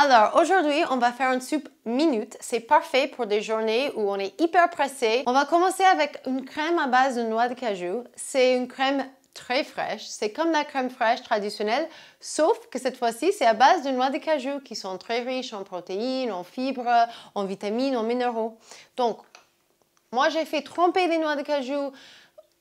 Alors, aujourd'hui, on va faire une soupe minute. C'est parfait pour des journées où on est hyper pressé. On va commencer avec une crème à base de noix de cajou. C'est une crème très fraîche. C'est comme la crème fraîche traditionnelle, sauf que cette fois-ci, c'est à base de noix de cajou qui sont très riches en protéines, en fibres, en vitamines, en minéraux. Donc, moi, j'ai fait tremper les noix de cajou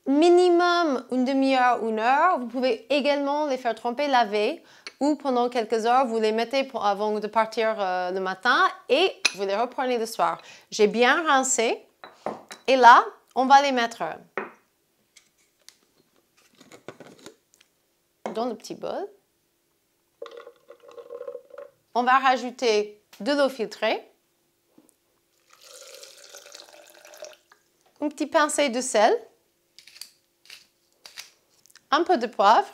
minimum une demi-heure, une heure. Vous pouvez également les faire tremper la veille ou pendant quelques heures, vous les mettez avant de partir le matin et vous les reprenez le soir. J'ai bien rincé et là, on va les mettre dans le petit bol. On va rajouter de l'eau filtrée, une petite pincée de sel, un peu de poivre.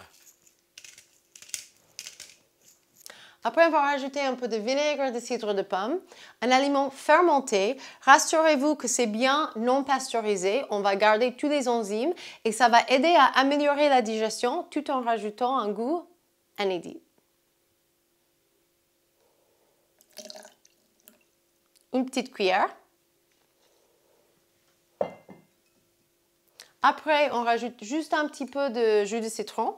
Après, on va rajouter un peu de vinaigre de cidre de pomme, un aliment fermenté. Rassurez-vous que c'est bien non pasteurisé. On va garder tous les enzymes et ça va aider à améliorer la digestion tout en rajoutant un goût inédit. Une petite cuillère. Après, on rajoute juste un petit peu de jus de citron.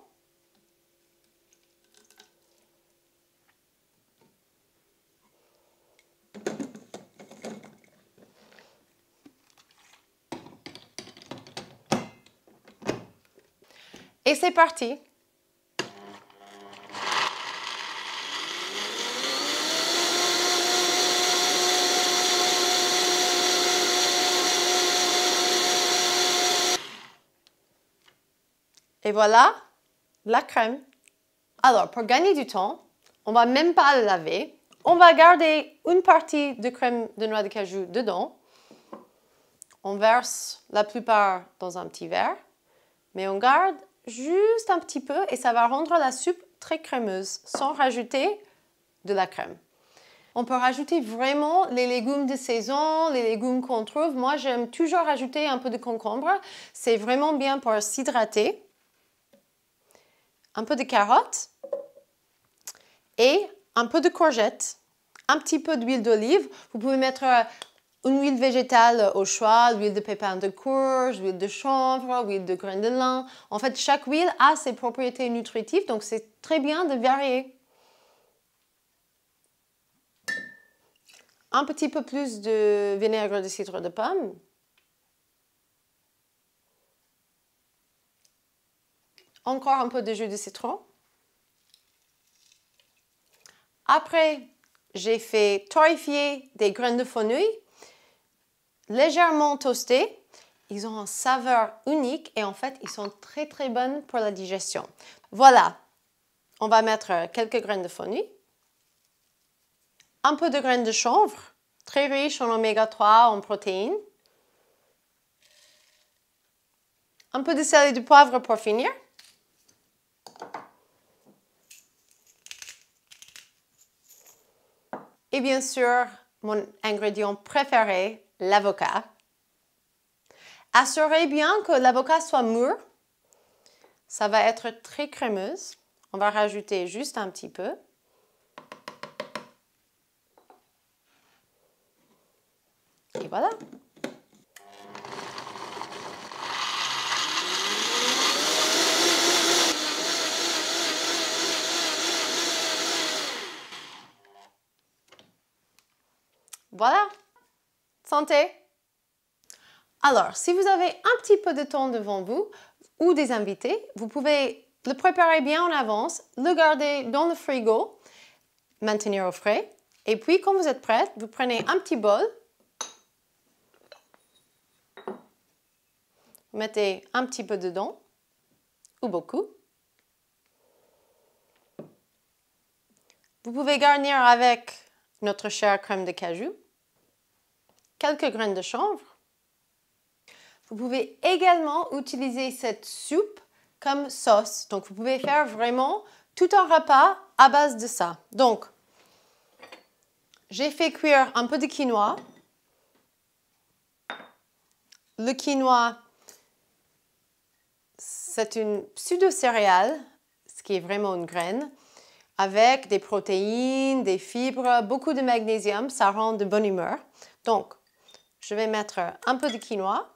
Et c'est parti! Et voilà, la crème. Alors, pour gagner du temps, on ne va même pas le laver. On va garder une partie de crème de noix de cajou dedans. On verse la plupart dans un petit verre, mais on garde juste un petit peu et ça va rendre la soupe très crémeuse sans rajouter de la crème. On peut rajouter vraiment les légumes de saison, les légumes qu'on trouve. Moi, j'aime toujours rajouter un peu de concombre. C'est vraiment bien pour s'hydrater. Un peu de carottes et un peu de courgettes, un petit peu d'huile d'olive. Vous pouvez mettre une huile végétale au choix, l'huile de pépins de courge, l'huile de chanvre, l'huile de graines de lin. En fait, chaque huile a ses propriétés nutritives, donc c'est très bien de varier. Un petit peu plus de vinaigre de cidre de pomme. Encore un peu de jus de citron. Après, j'ai fait torréfier des graines de fenouil, légèrement toastées. Ils ont une saveur unique et en fait, ils sont très très bonnes pour la digestion. Voilà, on va mettre quelques graines de fenouil, un peu de graines de chanvre, très riche en oméga 3, en protéines, un peu de sel et de poivre pour finir. Et bien sûr, mon ingrédient préféré, l'avocat. Assurez bien que l'avocat soit mûr. Ça va être très crémeuse. On va rajouter juste un petit peu. Et voilà. Voilà. Santé! Alors, si vous avez un petit peu de temps devant vous ou des invités, vous pouvez le préparer bien en avance, le garder dans le frigo, maintenir au frais. Et puis, quand vous êtes prête, vous prenez un petit bol, vous mettez un petit peu dedans, ou beaucoup. Vous pouvez garnir avec notre chère crème de cajou, quelques graines de chanvre. Vous pouvez également utiliser cette soupe comme sauce. Donc, vous pouvez faire vraiment tout un repas à base de ça. Donc, j'ai fait cuire un peu de quinoa. Le quinoa, c'est une pseudo-céréale, ce qui est vraiment une graine. avec des protéines, des fibres, beaucoup de magnésium, ça rend de bonne humeur. Donc, je vais mettre un peu de quinoa.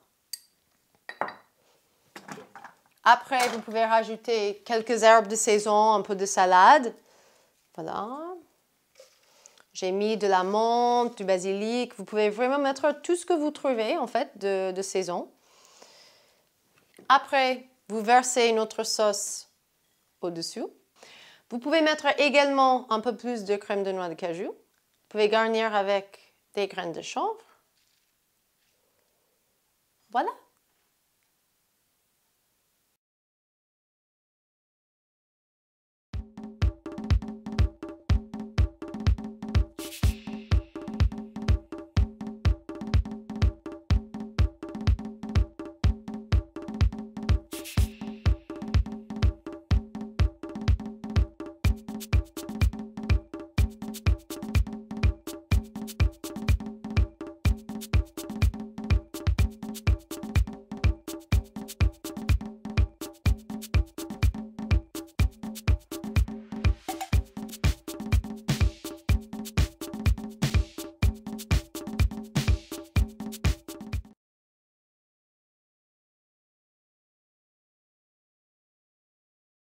Après, vous pouvez rajouter quelques herbes de saison, un peu de salade. Voilà. J'ai mis de la menthe, du basilic. Vous pouvez vraiment mettre tout ce que vous trouvez, en fait, de saison. Après, vous versez notre sauce au-dessus. Vous pouvez mettre également un peu plus de crème de noix de cajou. Vous pouvez garnir avec des graines de chanvre. Voilà.